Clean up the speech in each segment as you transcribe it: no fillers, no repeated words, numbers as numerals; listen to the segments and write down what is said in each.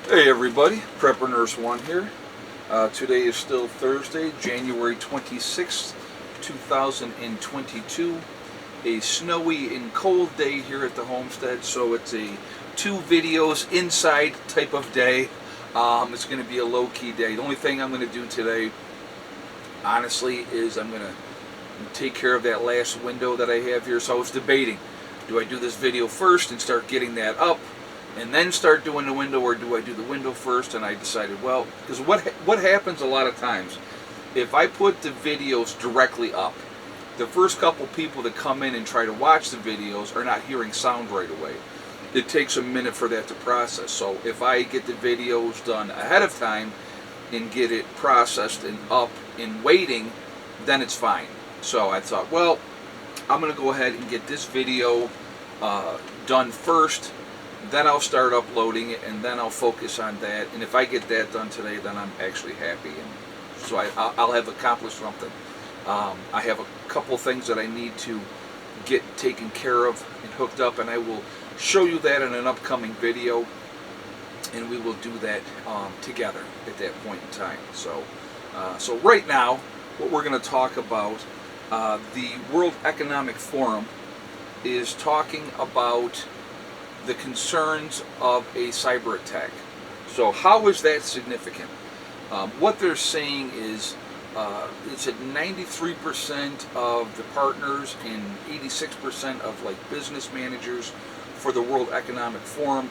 Hey everybody, Prepper Nurse 1 here. Today is still Thursday, January 26th, 2022. A snowy and cold day here at the homestead, so it's a 2 videos inside type of day. It's going to be a low-key day. The only thing I'm going to do today, honestly, is I'm going to take care of that last window that I have here. So I was debating, do I do this video first and start getting that up and then start doing the window, or do I do the window first? And I decided, well, because what happens a lot of times, if I put the videos directly up, the first couple people that come in and try to watch the videos are not hearing sound right away. It takes a minute for that to process. So if I get the videos done ahead of time and get it processed and up and waiting, then it's fine. So I thought, well, I'm going to go ahead and get this video done first. Then I'll start uploading it, and then I'll focus on that. And if I get that done today, then I'm actually happy. And so I'll have accomplished something. I have a couple things that I need to get taken care of and hooked up, and I will show you that in an upcoming video. And we will do that together at that point in time. So right now, what we're going to talk about, the World Economic Forum is talking about the concerns of a cyber attack. So how is that significant? What they're saying is it's at 93% of the partners and 86% of business managers for the World Economic Forum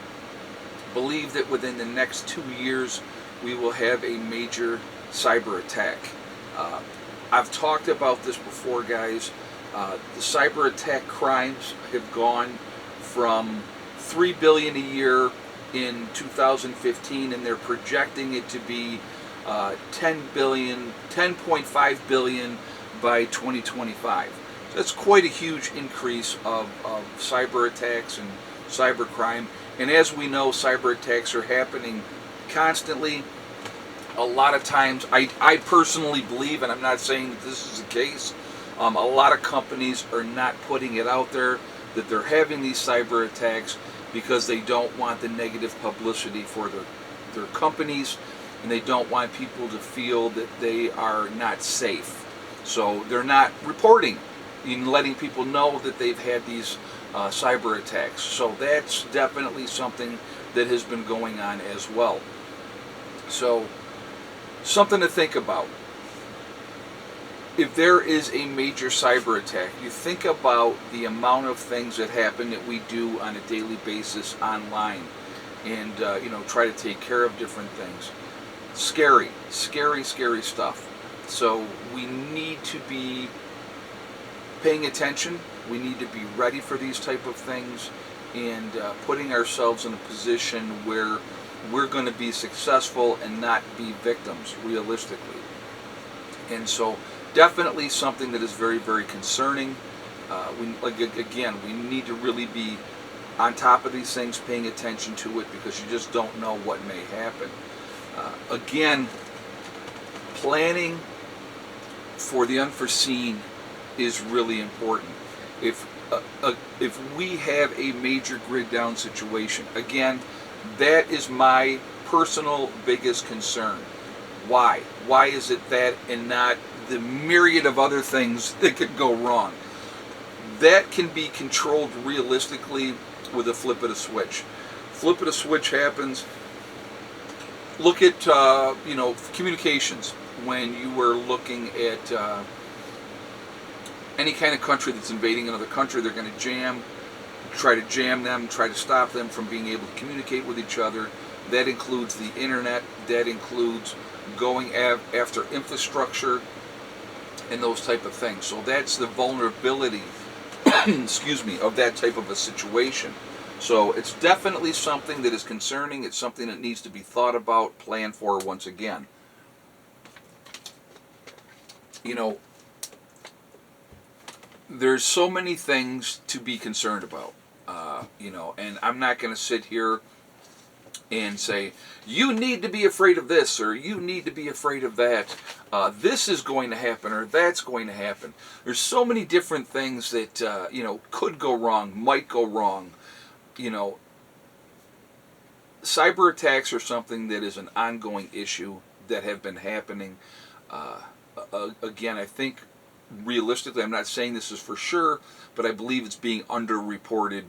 believe that within the next 2 years we will have a major cyber attack. I've talked about this before, guys. The cyber attack crimes have gone from 3 billion a year in 2015, and they're projecting it to be 10.5 billion by 2025. So that's quite a huge increase of cyber attacks and cyber crime. And as we know, cyber attacks are happening constantly. A lot of times, I personally believe, and I'm not saying that this is the case, a lot of companies are not putting it out there that they're having these cyber attacks because they don't want the negative publicity for their companies, and they don't want people to feel that they are not safe. So they're not reporting and letting people know that they've had these cyber attacks. So that's definitely something that has been going on as well. So something to think about. If there is a major cyber attack, you think about the amount of things that happen that we do on a daily basis online, and try to take care of different things. Scary stuff. So we need to be paying attention. We need to be ready for these type of things, and putting ourselves in a position where we're going to be successful and not be victims, realistically. And so definitely something that is very, very concerning. We need to really be on top of these things, paying attention to it, because you just don't know what may happen. Again, planning for the unforeseen is really important. If we have a major grid down situation, again, that is my personal biggest concern. Why? Why is it that, and not the myriad of other things that could go wrong? That can be controlled realistically with a flip of a switch. Flip of a switch happens. Look at communications. When you were looking at any kind of country that's invading another country, they're going to try to jam them, try to stop them from being able to communicate with each other. That includes the internet. That includes going after infrastructure and those type of things. So that's the vulnerability of that type of a situation. So it's definitely something that is concerning. It's something that needs to be thought about, planned for once again. There's so many things to be concerned about, and I'm not going to sit here and say, you need to be afraid of this, or you need to be afraid of that. This is going to happen, or that's going to happen. There's so many different things that, could go wrong, might go wrong. cyber attacks are something that is an ongoing issue that have been happening. Uh, Again, I think realistically, I'm not saying this is for sure, but I believe it's being underreported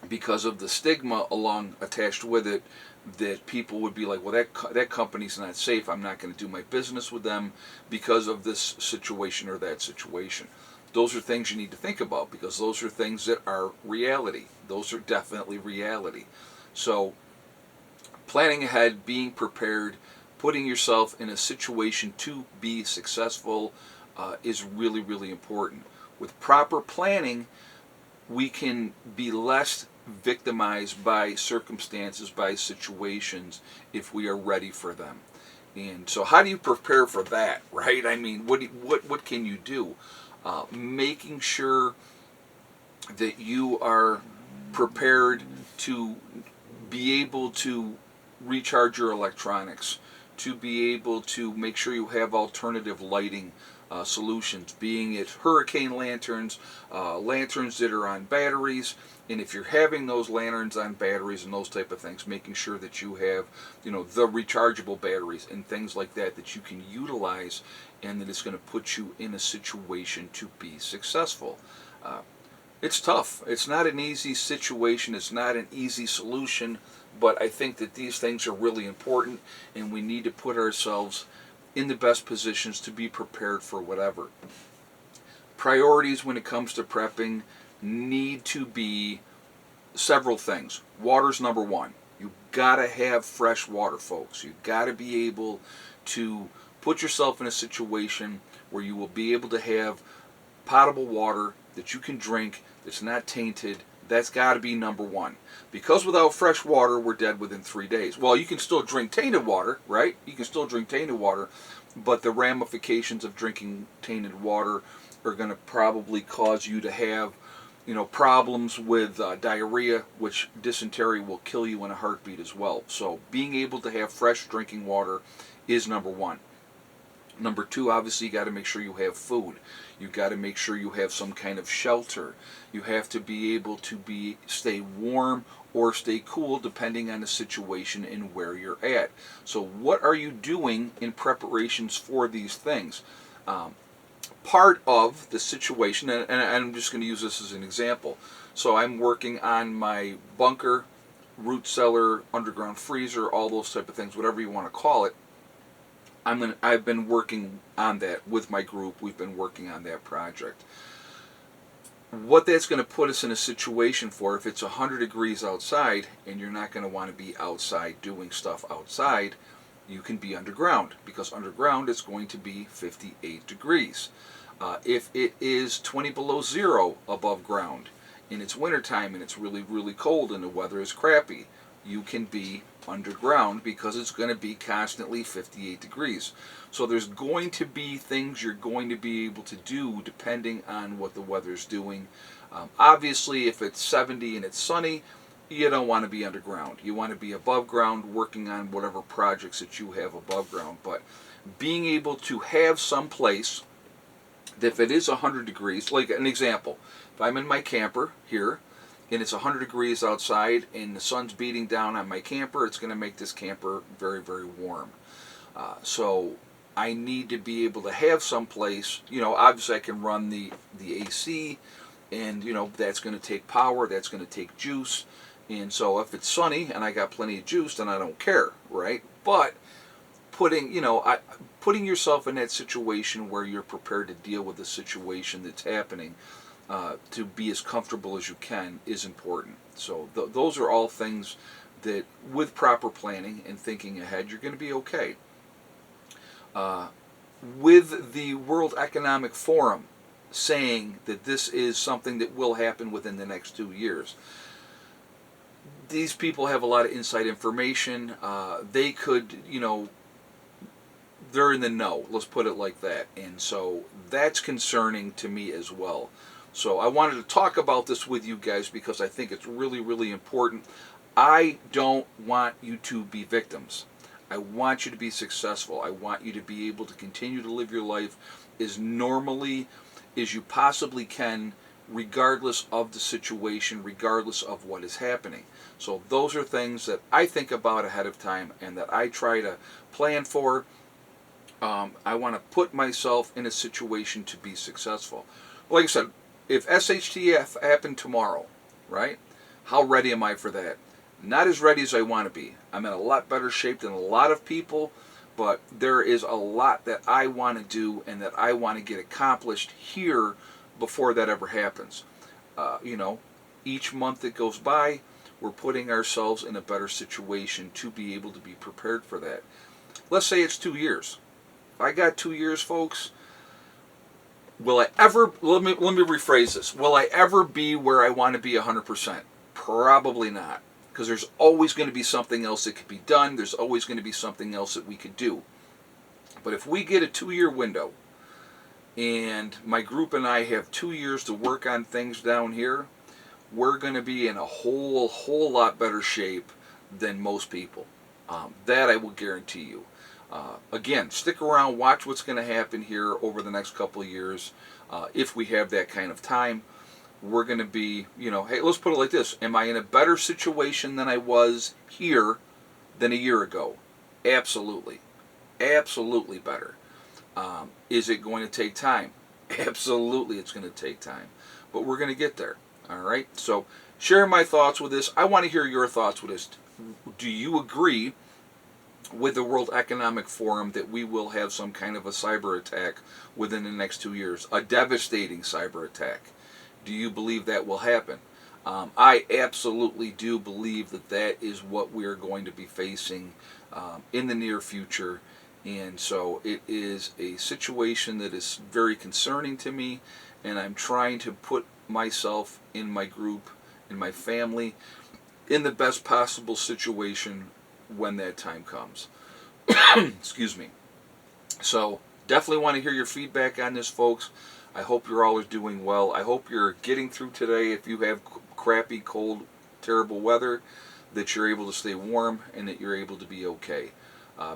because of the stigma along attached with it, that people would be like, well, that company's not safe. I'm not going to do my business with them because of this situation or that situation. Those are things you need to think about, because those are things that are reality. Those are definitely reality. So planning ahead, being prepared, putting yourself in a situation to be successful is really, really important. With proper planning, we can be less victimized by circumstances, by situations, if we are ready for them. And so, how do you prepare for that, right? I mean, what can you do? Making sure that you are prepared to be able to recharge your electronics, to be able to make sure you have alternative lighting solutions, being it hurricane lanterns, lanterns that are on batteries, and if you're having those lanterns on batteries and those type of things, making sure that you have, the rechargeable batteries and things like that that you can utilize, and that it's going to put you in a situation to be successful. It's tough. It's not an easy situation. It's not an easy solution, but I think that these things are really important, and we need to put ourselves in the best positions to be prepared for whatever. Priorities when it comes to prepping need to be several things. Water's number one. You gotta have fresh water, folks. You gotta be able to put yourself in a situation where you will be able to have potable water that you can drink, that's not tainted. That's got to be number one. Because without fresh water, we're dead within 3 days. Well, you can still drink tainted water, right? You can still drink tainted water, but the ramifications of drinking tainted water are going to probably cause you to have, problems with diarrhea, which dysentery will kill you in a heartbeat as well. So being able to have fresh drinking water is number one. Number two, obviously, you got to make sure you have food. You got to make sure you have some kind of shelter. You have to be able to stay warm or stay cool depending on the situation and where you're at. So what are you doing in preparations for these things? Part of the situation, and I'm just going to use this as an example. So I'm working on my bunker, root cellar, underground freezer, all those type of things, whatever you want to call it. I've been working on that with my group. We've been working on that project. What that's going to put us in a situation for, if it's 100 degrees outside and you're not going to want to be outside doing stuff outside, you can be underground, because underground it's going to be 58 degrees. If it is 20 below zero above ground and it's wintertime and it's really, really cold and the weather is crappy, you can be underground because it's going to be constantly 58 degrees. So there's going to be things you're going to be able to do depending on what the weather's doing. Obviously, if it's 70 and it's sunny, you don't want to be underground. You want to be above ground working on whatever projects that you have above ground. But being able to have some place that if it is 100 degrees, like an example, if I'm in my camper here, and it's 100 degrees outside and the sun's beating down on my camper, it's going to make this camper very, very warm. So I need to be able to have some place, obviously I can run the AC, and that's going to take power, that's going to take juice. And so if it's sunny and I got plenty of juice, then I don't care, right? But putting yourself in that situation where you're prepared to deal with the situation that's happening, to be as comfortable as you can, is important. So those are all things that, with proper planning and thinking ahead, you're going to be okay. With the World Economic Forum saying that this is something that will happen within the next 2 years, these people have a lot of inside information. They could, they're in the know, let's put it like that. And so that's concerning to me as well. So I wanted to talk about this with you guys because I think it's really, really important. I don't want you to be victims. I want you to be successful. I want you to be able to continue to live your life as normally as you possibly can regardless of the situation, regardless of what is happening. So those are things that I think about ahead of time and that I try to plan for. I want to put myself in a situation to be successful. Like I said, if SHTF happened tomorrow, right? How ready am I for that? Not as ready as I want to be. I'm in a lot better shape than a lot of people, but there is a lot that I want to do and that I want to get accomplished here before that ever happens. Each month that goes by, we're putting ourselves in a better situation to be able to be prepared for that. Let's say it's 2 years. If I got 2 years, folks, will I ever, let me rephrase this, will I ever be where I want to be 100%? Probably not, because there's always going to be something else that could be done. There's always going to be something else that we could do. But if we get a 2-year window, and my group and I have 2 years to work on things down here, we're going to be in a whole lot better shape than most people. That I will guarantee you. Again, stick around, watch what's going to happen here over the next couple of years. If we have that kind of time, we're going to be, hey, let's put it like this. Am I in a better situation than I was here than a year ago? Absolutely. Absolutely better. Is it going to take time? Absolutely, it's going to take time. But we're going to get there. All right? So, sharing my thoughts with this. I want to hear your thoughts with this. Do you agree with the World Economic Forum that we will have some kind of a cyber attack within the next 2 years? A devastating cyber attack. Do you believe that will happen? I absolutely do believe that that is what we're going to be facing in the near future. And so it is a situation that is very concerning to me, and I'm trying to put myself in my group, in my family, in the best possible situation when that time comes. Excuse me. So definitely want to hear your feedback on this, folks. I hope you're all doing well. I hope you're getting through today. If you have crappy, cold, terrible weather, that you're able to stay warm and that you're able to be okay.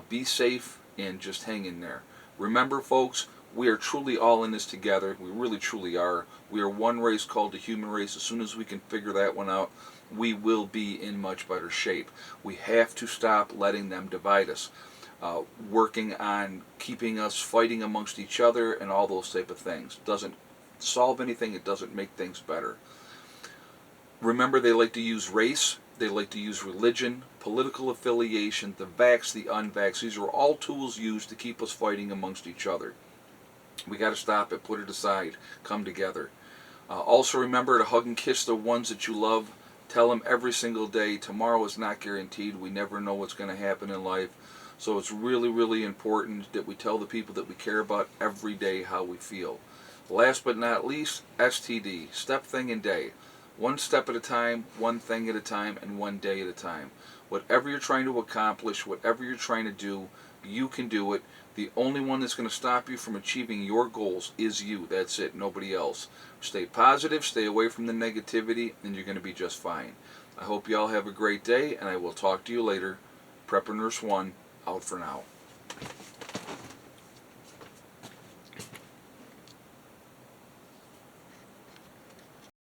Be safe and just hang in there. Remember, folks, we are truly all in this together. We really, truly are. We are one race called the human race. As soon as we can figure that one out, we will be in much better shape. We have to stop letting them divide us. Working on keeping us fighting amongst each other and all those type of things. Doesn't solve anything. It doesn't make things better. Remember, they like to use race. They like to use religion, political affiliation, the vax, the unvax. These are all tools used to keep us fighting amongst each other. We got to stop it. Put it aside. Come together. Also remember to hug and kiss the ones that you love. Tell them every single day, tomorrow is not guaranteed. We never know what's going to happen in life. So it's really, really important that we tell the people that we care about every day how we feel. Last but not least, STD, step, thing, and day. One step at a time, one thing at a time, and one day at a time. Whatever you're trying to accomplish, whatever you're trying to do, you can do it. The only one that's going to stop you from achieving your goals is you. That's it, nobody else. Stay positive, stay away from the negativity, and you're going to be just fine. I hope you all have a great day, and I will talk to you later. Prepper Nurse 1, out for now.